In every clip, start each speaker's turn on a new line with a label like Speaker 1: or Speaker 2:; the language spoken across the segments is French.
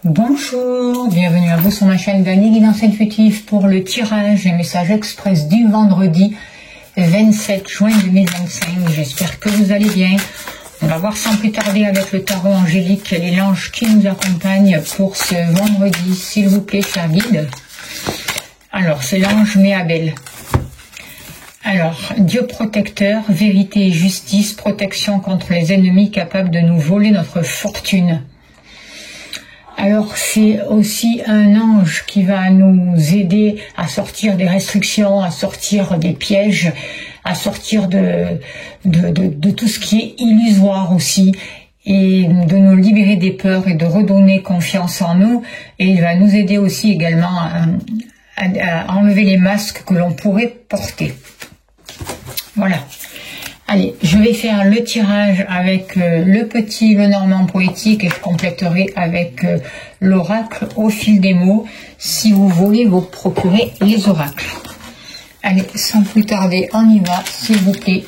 Speaker 1: Bonjour, bienvenue à vous sur ma chaîne Dany Guidance Intuitive pour le tirage et message express du vendredi 27 juin 2025. J'espère que vous allez bien. On va voir sans plus tarder avec le tarot angélique quel est l'ange qui nous accompagne pour ce vendredi, s'il vous plaît, cher guide. Alors, c'est l'ange Méabel. Alors, Dieu protecteur, vérité et justice, protection contre les ennemis capables de nous voler notre fortune. Alors, c'est aussi un ange qui va nous aider à sortir des restrictions, à sortir des pièges, à sortir de tout ce qui est illusoire aussi, et de nous libérer des peurs et de redonner confiance en nous. Et il va nous aider aussi également à enlever les masques que l'on pourrait porter. Voilà. Allez, je vais faire le tirage avec le normand poétique et je compléterai avec l'oracle au fil des mots si vous voulez vous procurer les oracles. Allez, sans plus tarder, on y va, s'il vous plaît.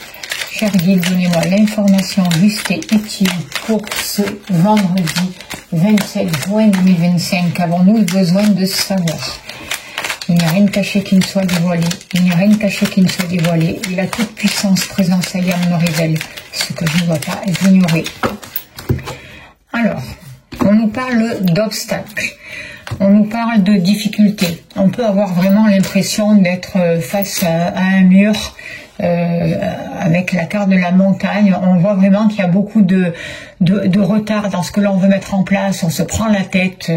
Speaker 1: Cher guide, donnez-moi l'information juste et utile pour ce vendredi 27 juin 2025. Qu'avons-nous besoin de savoir? Il n'y a rien de caché qui ne soit dévoilé. Il n'y a rien de caché qui ne soit dévoilé. Et la toute-puissance présence ailleurs me révèle ce que je ne dois pas ignorer. Alors, on nous parle d'obstacles. On nous parle de difficultés. On peut avoir vraiment l'impression d'être face à un mur avec la carte de la montagne. On voit vraiment qu'il y a beaucoup de retard dans ce que l'on veut mettre en place. On se prend la tête.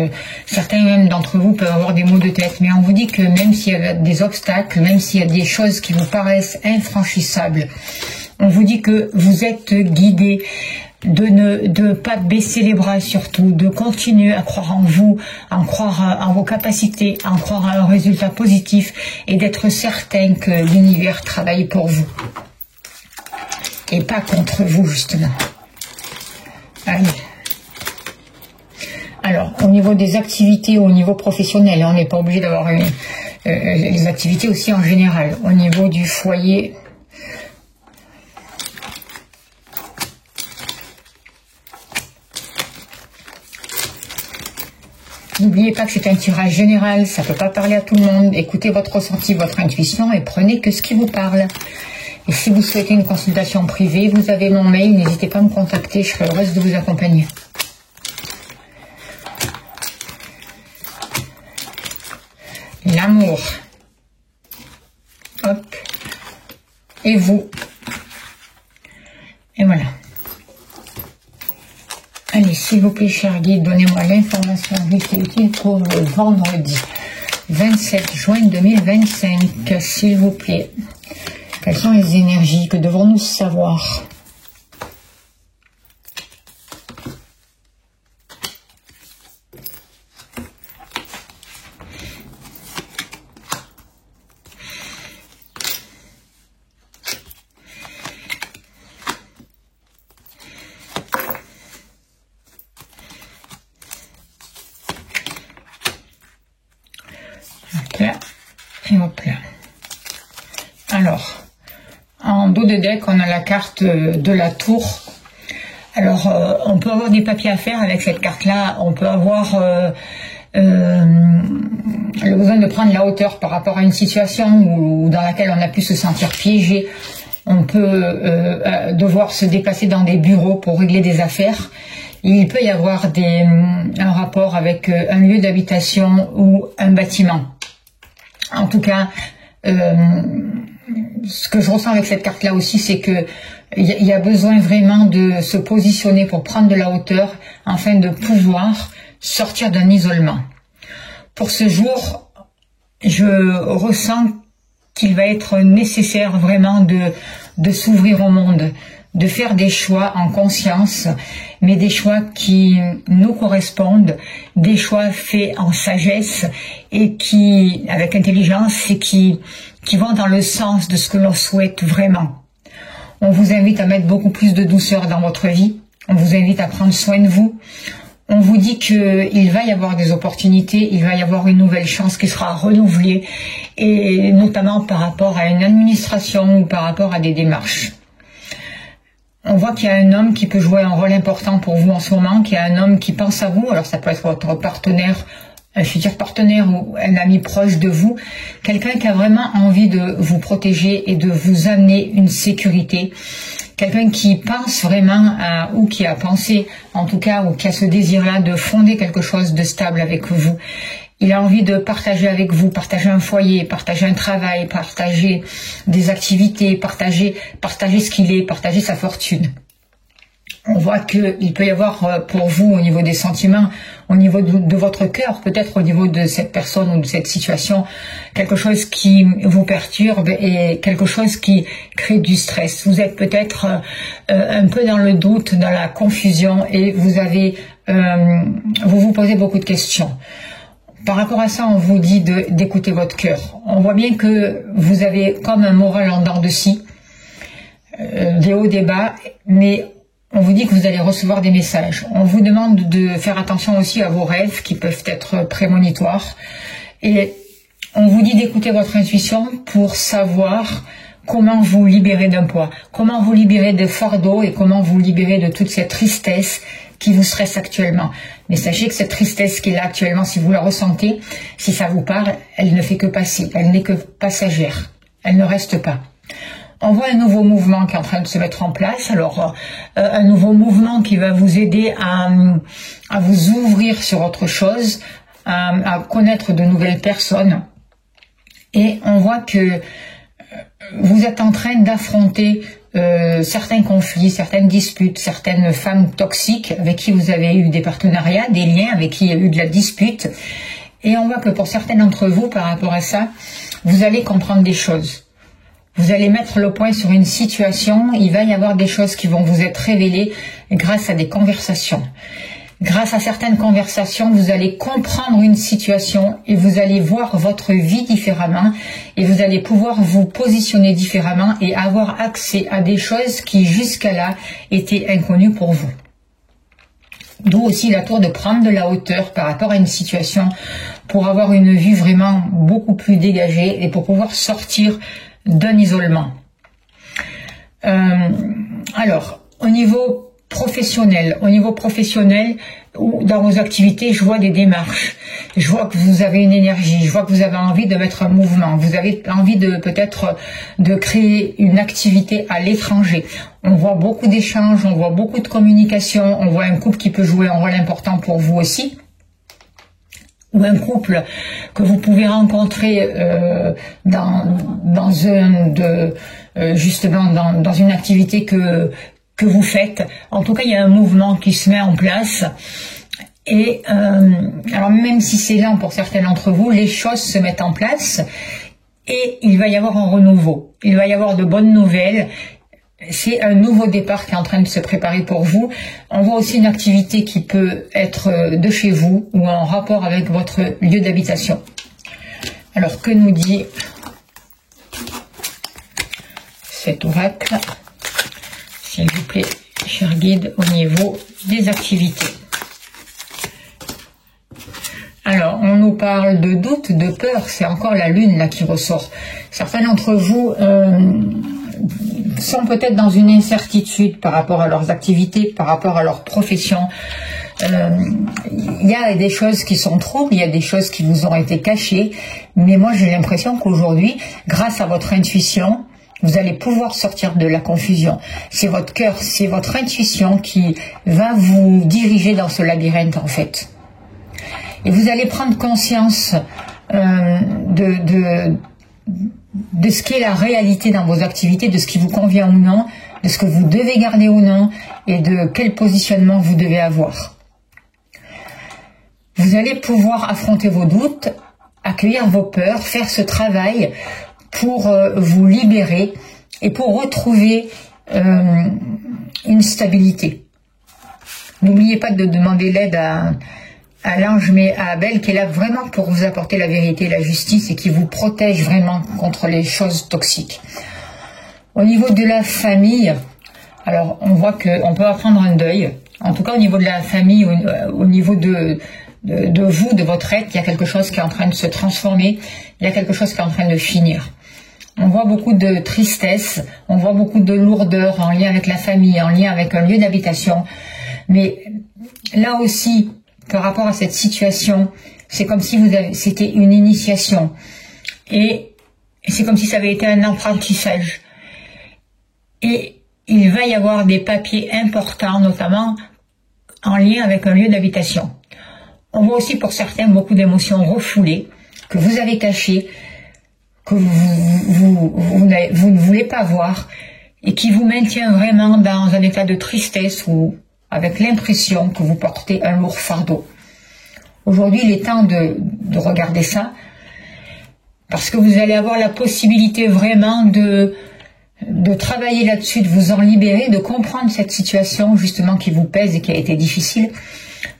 Speaker 1: Certains même d'entre vous peuvent avoir des maux de tête. Mais on vous dit que même s'il y a des obstacles, même s'il y a des choses qui vous paraissent infranchissables, on vous dit que vous êtes guidés, de ne pas baisser les bras surtout, de continuer à croire en vous, à croire en vos capacités, à croire à un résultat positif et d'être certain que l'univers travaille pour vous et pas contre vous justement. Allez. Alors, au niveau des activités, au niveau professionnel, on n'est pas obligé d'avoir les activités aussi en général. Au niveau du foyer, n'oubliez pas que c'est un tirage général, ça ne peut pas parler à tout le monde. Écoutez votre ressenti, votre intuition et prenez que ce qui vous parle. Et si vous souhaitez une consultation privée, vous avez mon mail, n'hésitez pas à me contacter, je serai heureuse de vous accompagner. L'amour. Hop. Et vous. Et voilà. Allez, s'il vous plaît, cher guide, donnez-moi l'information juste et utile pour le vendredi 27 juin 2025, s'il vous plaît. Quelles sont les énergies? Que devons-nous savoir? Là et hop là. Alors, en dos de deck, on a la carte de la tour. Alors, on peut avoir des papiers à faire avec cette carte-là. On peut avoir le besoin de prendre la hauteur par rapport à une situation dans laquelle on a pu se sentir piégé. On peut devoir se déplacer dans des bureaux pour régler des affaires. Il peut y avoir un rapport avec un lieu d'habitation ou un bâtiment. En tout cas, ce que je ressens avec cette carte-là aussi, c'est que il y a besoin vraiment de se positionner pour prendre de la hauteur afin de pouvoir sortir d'un isolement. Pour ce jour, je ressens qu'il va être nécessaire vraiment de s'ouvrir au monde, de faire des choix en conscience, mais des choix qui nous correspondent, des choix faits en sagesse et qui, avec intelligence, et qui vont dans le sens de ce que l'on souhaite vraiment. On vous invite à mettre beaucoup plus de douceur dans votre vie, on vous invite à prendre soin de vous. On vous dit qu'il va y avoir des opportunités, il va y avoir une nouvelle chance qui sera renouvelée, et notamment par rapport à une administration ou par rapport à des démarches. On voit qu'il y a un homme qui peut jouer un rôle important pour vous en ce moment, qu'il y a un homme qui pense à vous. Alors ça peut être votre partenaire, un futur partenaire ou un ami proche de vous. Quelqu'un qui a vraiment envie de vous protéger et de vous amener une sécurité. Quelqu'un qui pense vraiment à, ou qui a pensé en tout cas, ou qui a ce désir-là de fonder quelque chose de stable avec vous. Il a envie de partager avec vous, partager un foyer, partager un travail, partager des activités, partager ce qu'il est, partager sa fortune. On voit qu'il peut y avoir pour vous, au niveau des sentiments, au niveau de votre cœur, peut-être au niveau de cette personne ou de cette situation, quelque chose qui vous perturbe et quelque chose qui crée du stress. Vous êtes peut-être un peu dans le doute, dans la confusion et vous vous posez beaucoup de questions. Par rapport à ça, on vous dit d'écouter votre cœur. On voit bien que vous avez comme un moral en dents de scie, des hauts, des bas, mais on vous dit que vous allez recevoir des messages. On vous demande de faire attention aussi à vos rêves qui peuvent être prémonitoires. Et on vous dit d'écouter votre intuition pour savoir comment vous libérer d'un poids, comment vous libérer des fardeaux et comment vous libérer de toute cette tristesse qui vous stresse actuellement. Mais sachez que cette tristesse qui est là actuellement, si vous la ressentez, si ça vous parle, elle ne fait que passer, elle n'est que passagère, elle ne reste pas. On voit un nouveau mouvement qui est en train de se mettre en place. Alors, un nouveau mouvement qui va vous aider à vous ouvrir sur autre chose, à connaître de nouvelles personnes. Et on voit que vous êtes en train d'affronter certains conflits, certaines disputes, certaines femmes toxiques avec qui vous avez eu des partenariats, des liens avec qui il y a eu de la dispute. Et on voit que pour certains d'entre vous, par rapport à ça, vous allez comprendre des choses. Vous allez mettre le point sur une situation, il va y avoir des choses qui vont vous être révélées grâce à des conversations. Grâce à certaines conversations, vous allez comprendre une situation et vous allez voir votre vie différemment et vous allez pouvoir vous positionner différemment et avoir accès à des choses qui jusqu'à là étaient inconnues pour vous. D'où aussi la tour de prendre de la hauteur par rapport à une situation pour avoir une vue vraiment beaucoup plus dégagée et pour pouvoir sortir d'un isolement. Alors, au niveau professionnel, ou dans vos activités, je vois des démarches, je vois que vous avez une énergie, je vois que vous avez envie de mettre un mouvement, vous avez envie de peut-être de créer une activité à l'étranger. On voit beaucoup d'échanges, on voit beaucoup de communication, on voit un couple qui peut jouer un rôle important pour vous aussi. Ou un couple que vous pouvez rencontrer dans une activité que vous faites. En tout cas, il y a un mouvement qui se met en place. Et alors même si c'est lent pour certains d'entre vous, les choses se mettent en place et il va y avoir un renouveau. Il va y avoir de bonnes nouvelles. C'est un nouveau départ qui est en train de se préparer pour vous. On voit aussi une activité qui peut être de chez vous ou en rapport avec votre lieu d'habitation. Alors, que nous dit cet oracle, s'il vous plaît, cher guide, au niveau des activités? Alors, on nous parle de doute, de peur, c'est encore la lune là qui ressort. Certains d'entre vous sont peut-être dans une incertitude par rapport à leurs activités, par rapport à leur profession. Il y a des choses qui sont troubles, il y a des choses qui vous ont été cachées, mais moi j'ai l'impression qu'aujourd'hui, grâce à votre intuition, vous allez pouvoir sortir de la confusion. C'est votre cœur, c'est votre intuition qui va vous diriger dans ce labyrinthe en fait. Et vous allez prendre conscience de ce qu'est la réalité dans vos activités, de ce qui vous convient ou non, de ce que vous devez garder ou non, et de quel positionnement vous devez avoir. Vous allez pouvoir affronter vos doutes, accueillir vos peurs, faire ce travail pour vous libérer et pour retrouver une stabilité. N'oubliez pas de demander l'aide à l'ange, mais à Abel, qui est là vraiment pour vous apporter la vérité et la justice et qui vous protège vraiment contre les choses toxiques. Au niveau de la famille, alors on voit qu'on peut apprendre un deuil. En tout cas, au niveau de la famille, au niveau de vous, de votre être, il y a quelque chose qui est en train de se transformer, il y a quelque chose qui est en train de finir. On voit beaucoup de tristesse, on voit beaucoup de lourdeur en lien avec la famille, en lien avec un lieu d'habitation. Mais là aussi, par rapport à cette situation, c'est comme si c'était une initiation. Et c'est comme si ça avait été un apprentissage. Et il va y avoir des papiers importants, notamment en lien avec un lieu d'habitation. On voit aussi pour certains beaucoup d'émotions refoulées, que vous avez cachées, que vous ne voulez pas voir, et qui vous maintient vraiment dans un état de tristesse ou avec l'impression que vous portez un lourd fardeau. Aujourd'hui, il est temps de regarder ça, parce que vous allez avoir la possibilité vraiment de travailler là-dessus, de vous en libérer, de comprendre cette situation justement qui vous pèse et qui a été difficile,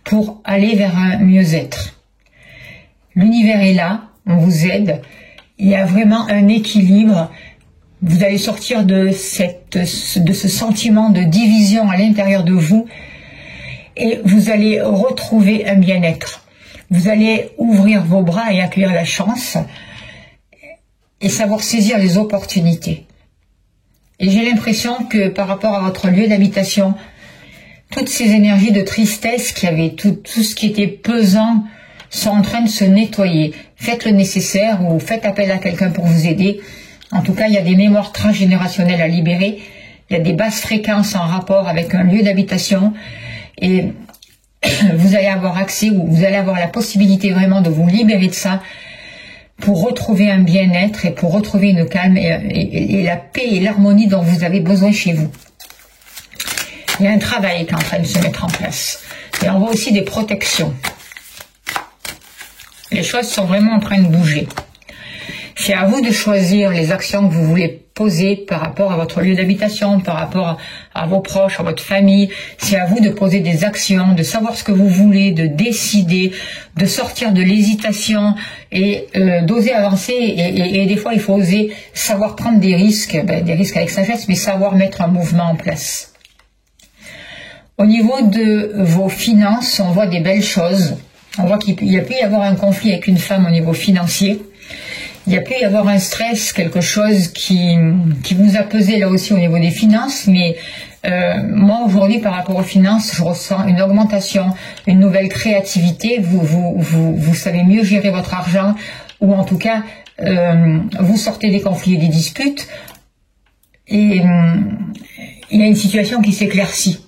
Speaker 1: pour aller vers un mieux-être. L'univers est là, on vous aide, il y a vraiment un équilibre. Vous allez sortir de ce sentiment de division à l'intérieur de vous et vous allez retrouver un bien-être. Vous allez ouvrir vos bras et accueillir la chance et savoir saisir les opportunités. Et j'ai l'impression que par rapport à votre lieu d'habitation, toutes ces énergies de tristesse qui avaient tout ce qui était pesant sont en train de se nettoyer. Faites le nécessaire ou faites appel à quelqu'un pour vous aider. En tout cas, il y a des mémoires transgénérationnelles à libérer. Il y a des basses fréquences en rapport avec un lieu d'habitation. Et vous allez avoir accès ou vous allez avoir la possibilité vraiment de vous libérer de ça pour retrouver un bien-être et pour retrouver une calme et la paix et l'harmonie dont vous avez besoin chez vous. Il y a un travail qui est en train de se mettre en place. Et on voit aussi des protections. Les choses sont vraiment en train de bouger. C'est à vous de choisir les actions que vous voulez poser par rapport à votre lieu d'habitation, par rapport à vos proches, à votre famille. C'est à vous de poser des actions, de savoir ce que vous voulez, de décider, de sortir de l'hésitation et d'oser avancer. Et des fois, il faut oser savoir prendre des risques avec sagesse, mais savoir mettre un mouvement en place. Au niveau de vos finances, on voit des belles choses. On voit qu'il y a pu y avoir un conflit avec une femme au niveau financier. Il y a pu y avoir un stress, quelque chose qui vous a pesé là aussi au niveau des finances. Mais moi aujourd'hui par rapport aux finances, je ressens une augmentation, une nouvelle créativité. Vous savez mieux gérer votre argent, ou en tout cas vous sortez des conflits et des disputes. Et il y a une situation qui s'éclaircit.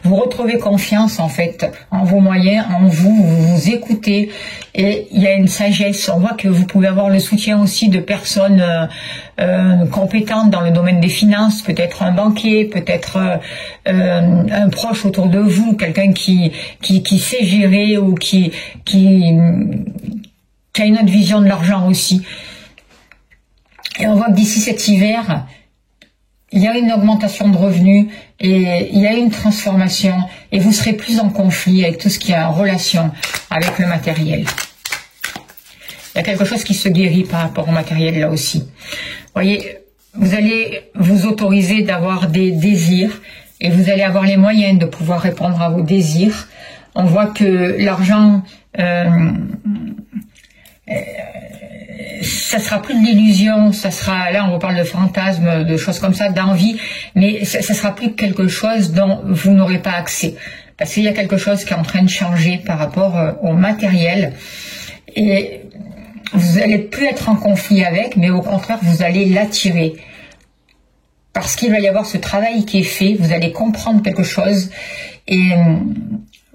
Speaker 1: Vous retrouvez confiance en fait en vos moyens, en vous, vous écoutez et il y a une sagesse. On voit que vous pouvez avoir le soutien aussi de personnes compétentes dans le domaine des finances, peut-être un banquier, peut-être un proche autour de vous, quelqu'un qui sait gérer ou qui a une autre vision de l'argent aussi. Et on voit que d'ici cet hiver, il y a une augmentation de revenus et il y a une transformation et vous serez plus en conflit avec tout ce qui est en relation avec le matériel. Il y a quelque chose qui se guérit par rapport au matériel là aussi. Vous voyez, vous allez vous autoriser d'avoir des désirs et vous allez avoir les moyens de pouvoir répondre à vos désirs. On voit que l'argent... ça sera plus de l'illusion, ça sera, là on vous parle de fantasmes, de choses comme ça, d'envie, mais ça sera plus quelque chose dont vous n'aurez pas accès. Parce qu'il y a quelque chose qui est en train de changer par rapport au matériel. Et vous n'allez plus être en conflit avec, mais au contraire vous allez l'attirer. Parce qu'il va y avoir ce travail qui est fait, vous allez comprendre quelque chose et...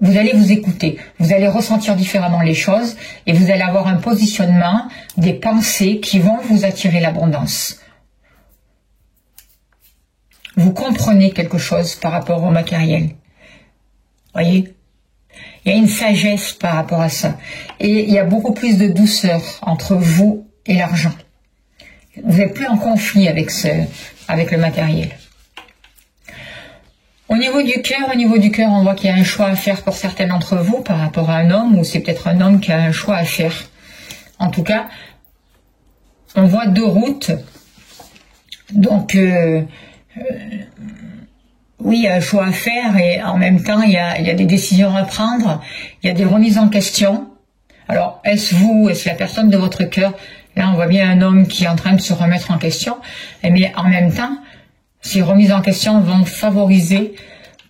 Speaker 1: vous allez vous écouter, vous allez ressentir différemment les choses et vous allez avoir un positionnement, des pensées qui vont vous attirer l'abondance. Vous comprenez quelque chose par rapport au matériel. Voyez ? Il y a une sagesse par rapport à ça. Et il y a beaucoup plus de douceur entre vous et l'argent. Vous n'êtes plus en conflit avec le matériel. Au niveau du cœur, on voit qu'il y a un choix à faire pour certains d'entre vous par rapport à un homme, ou c'est peut-être un homme qui a un choix à faire. En tout cas, on voit deux routes. Donc, oui, il y a un choix à faire et en même temps, il y a des décisions à prendre, il y a des remises en question. Alors, est-ce vous, est-ce la personne de votre cœur? Là, on voit bien un homme qui est en train de se remettre en question, mais en même temps, ces remises en question vont favoriser,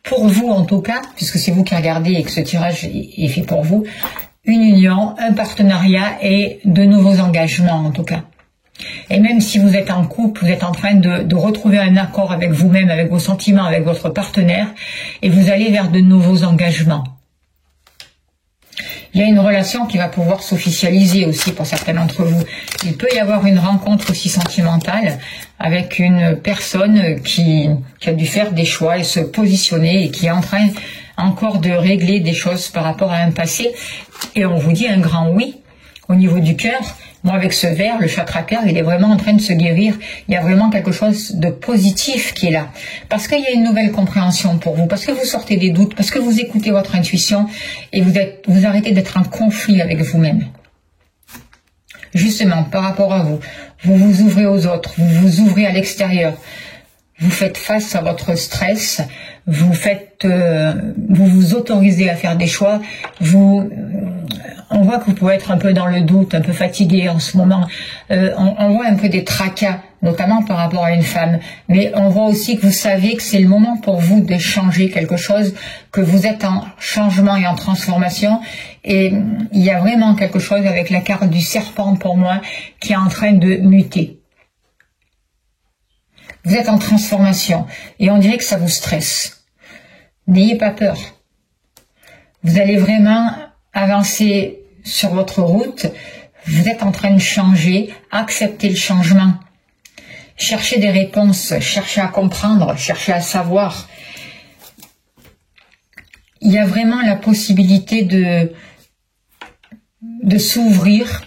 Speaker 1: pour vous en tout cas, puisque c'est vous qui regardez et que ce tirage est fait pour vous, une union, un partenariat et de nouveaux engagements en tout cas. Et même si vous êtes en couple, vous êtes en train de retrouver un accord avec vous-même, avec vos sentiments, avec votre partenaire, et vous allez vers de nouveaux engagements. Il y a une relation qui va pouvoir s'officialiser aussi pour certains d'entre vous. Il peut y avoir une rencontre aussi sentimentale avec une personne qui a dû faire des choix et se positionner et qui est en train encore de régler des choses par rapport à un passé. Et on vous dit un grand oui au niveau du cœur. Moi, avec ce verre, le chakra cœur, il est vraiment en train de se guérir. Il y a vraiment quelque chose de positif qui est là. Parce qu'il y a une nouvelle compréhension pour vous, parce que vous sortez des doutes, parce que vous écoutez votre intuition et vous arrêtez d'être en conflit avec vous-même. Justement, par rapport à vous, vous vous ouvrez aux autres, vous vous ouvrez à l'extérieur. Vous faites face à votre stress, vous vous autorisez à faire des choix, on voit que vous pouvez être un peu dans le doute, un peu fatigué en ce moment. On voit un peu des tracas, notamment par rapport à une femme. Mais on voit aussi que vous savez que c'est le moment pour vous de changer quelque chose, que vous êtes en changement et en transformation. Et il y a vraiment quelque chose avec la carte du serpent pour moi qui est en train de muter. Vous êtes en transformation et on dirait que ça vous stresse. N'ayez pas peur. Vous allez vraiment avancer sur votre route. Vous êtes en train de changer. Acceptez le changement. Cherchez des réponses. Cherchez à comprendre. Cherchez à savoir. Il y a vraiment la possibilité de s'ouvrir.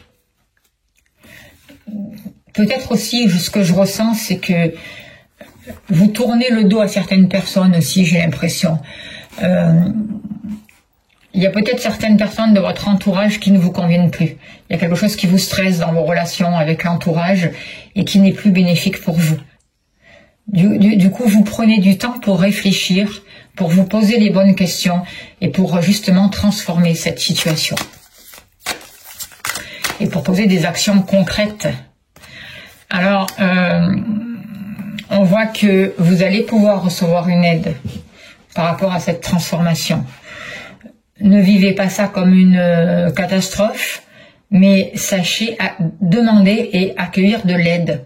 Speaker 1: Peut-être aussi, ce que je ressens, c'est que vous tournez le dos à certaines personnes aussi, j'ai l'impression. Il y a peut-être certaines personnes de votre entourage qui ne vous conviennent plus. Il y a quelque chose qui vous stresse dans vos relations avec l'entourage et qui n'est plus bénéfique pour vous. Du coup, vous prenez du temps pour réfléchir, pour vous poser les bonnes questions et pour justement transformer cette situation. Et pour poser des actions concrètes. Alors, on voit que vous allez pouvoir recevoir une aide par rapport à cette transformation. Ne vivez pas ça comme une catastrophe, mais sachez demander et accueillir de l'aide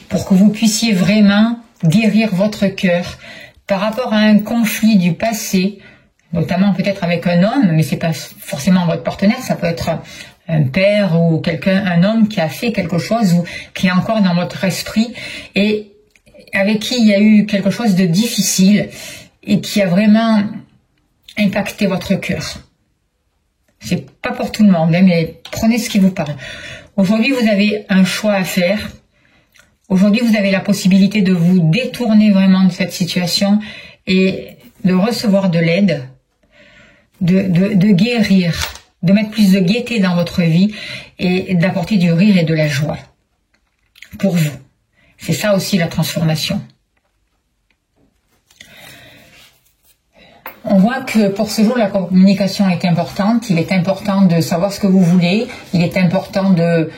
Speaker 1: pour que vous puissiez vraiment guérir votre cœur par rapport à un conflit du passé, notamment peut-être avec un homme, mais c'est pas forcément votre partenaire, ça peut être un père ou un homme qui a fait quelque chose ou qui est encore dans votre esprit et avec qui il y a eu quelque chose de difficile et qui a vraiment impacté votre cœur. C'est pas pour tout le monde, hein, mais prenez ce qui vous parle. Aujourd'hui, vous avez un choix à faire. Aujourd'hui, vous avez la possibilité de vous détourner vraiment de cette situation et de recevoir de l'aide, de guérir, de mettre plus de gaieté dans votre vie et d'apporter du rire et de la joie pour vous. C'est ça aussi la transformation. On voit que pour ce jour, la communication est importante. Il est important de savoir ce que vous voulez. Il est important de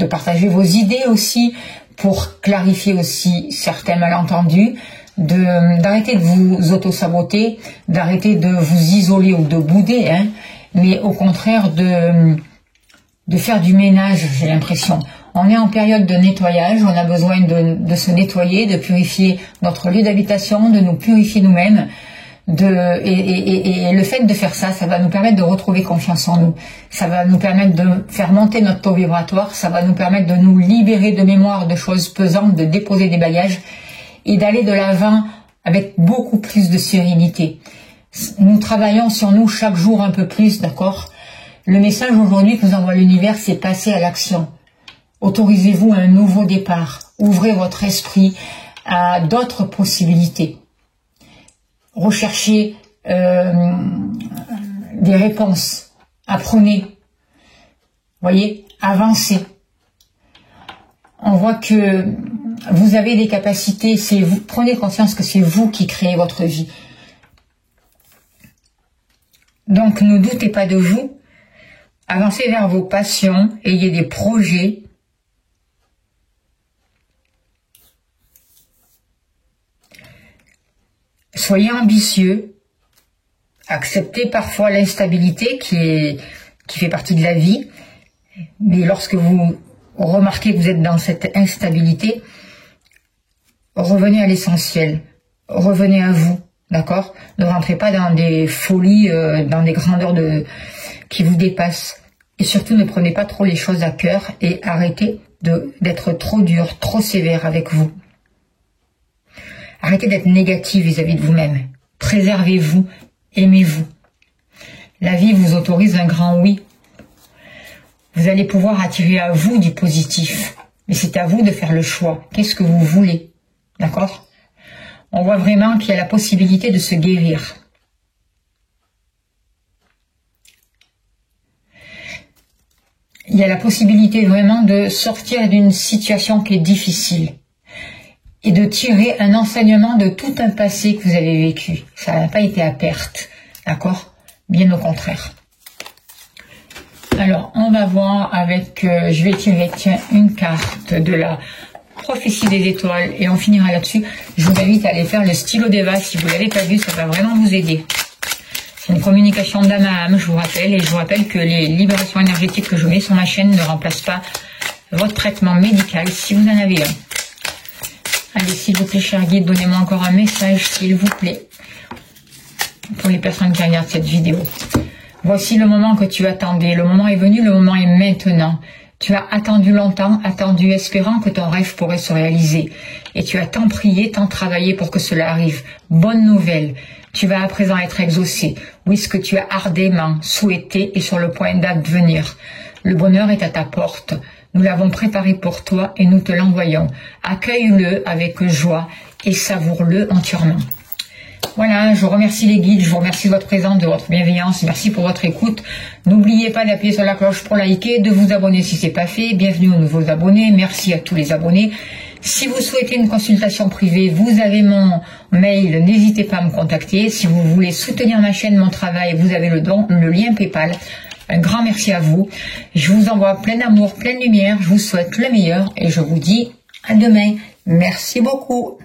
Speaker 1: partager vos idées aussi pour clarifier aussi certains malentendus, d'arrêter de vous auto-saboter, d'arrêter de vous isoler ou de bouder, hein, mais au contraire de faire du ménage, j'ai l'impression. On est en période de nettoyage, on a besoin de se nettoyer, de purifier notre lieu d'habitation, de nous purifier nous-mêmes. Et le fait de faire ça, ça va nous permettre de retrouver confiance en nous. Ça va nous permettre de faire monter notre taux vibratoire, ça va nous permettre de nous libérer de mémoire de choses pesantes, de déposer des bagages et d'aller de l'avant avec beaucoup plus de sérénité. Nous travaillons sur nous chaque jour un peu plus, d'accord ? Le message aujourd'hui que nous envoie l'univers, c'est passer à l'action. Autorisez-vous à un nouveau départ. Ouvrez votre esprit à d'autres possibilités. Recherchez des réponses. Apprenez. Voyez, avancez. On voit que vous avez des capacités. C'est vous. Prenez conscience que c'est vous qui créez votre vie. Donc, ne doutez pas de vous. Avancez vers vos passions, ayez des projets. Soyez ambitieux. Acceptez parfois l'instabilité qui fait partie de la vie. Mais lorsque vous remarquez que vous êtes dans cette instabilité, revenez à l'essentiel. Revenez à vous. D'accord? Ne rentrez pas dans des folies, dans des grandeurs qui vous dépassent. Et surtout, ne prenez pas trop les choses à cœur et arrêtez d'être trop dur, trop sévère avec vous. Arrêtez d'être négatif vis-à-vis de vous-même. Préservez-vous, aimez-vous. La vie vous autorise un grand oui. Vous allez pouvoir attirer à vous du positif. Mais c'est à vous de faire le choix. Qu'est-ce que vous voulez? D'accord? On voit vraiment qu'il y a la possibilité de se guérir. Il y a la possibilité vraiment de sortir d'une situation qui est difficile et de tirer un enseignement de tout un passé que vous avez vécu. Ça n'a pas été à perte, d'accord? Bien au contraire. Alors, on va voir avec, je vais tirer, tiens, une carte de la prophétie des étoiles et on finira là-dessus. Je vous invite à aller faire le stylo d'Eva. Si vous ne l'avez pas vu, ça va vraiment vous aider. C'est une communication d'âme à âme, je vous rappelle. Et je vous rappelle que les libérations énergétiques que je mets sur ma chaîne ne remplacent pas votre traitement médical si vous en avez un. Allez, s'il vous plaît, cher guide, donnez-moi encore un message, s'il vous plaît, pour les personnes qui regardent cette vidéo. Voici le moment que tu attendais. Le moment est venu, le moment est maintenant. Tu as attendu longtemps, attendu espérant que ton rêve pourrait se réaliser. Et tu as tant prié, tant travaillé pour que cela arrive. Bonne nouvelle, tu vas à présent être exaucé. Oui, ce que tu as ardemment souhaité est sur le point d'advenir. Le bonheur est à ta porte. Nous l'avons préparé pour toi et nous te l'envoyons. Accueille-le avec joie et savoure-le entièrement. Voilà, je vous remercie les guides, je vous remercie de votre présence, de votre bienveillance, merci pour votre écoute. N'oubliez pas d'appuyer sur la cloche pour liker, de vous abonner si ce n'est pas fait. Bienvenue aux nouveaux abonnés, merci à tous les abonnés. Si vous souhaitez une consultation privée, vous avez mon mail, n'hésitez pas à me contacter. Si vous voulez soutenir ma chaîne, mon travail, vous avez le lien PayPal. Un grand merci à vous. Je vous envoie plein d'amour, plein de lumière. Je vous souhaite le meilleur et je vous dis à demain. Merci beaucoup.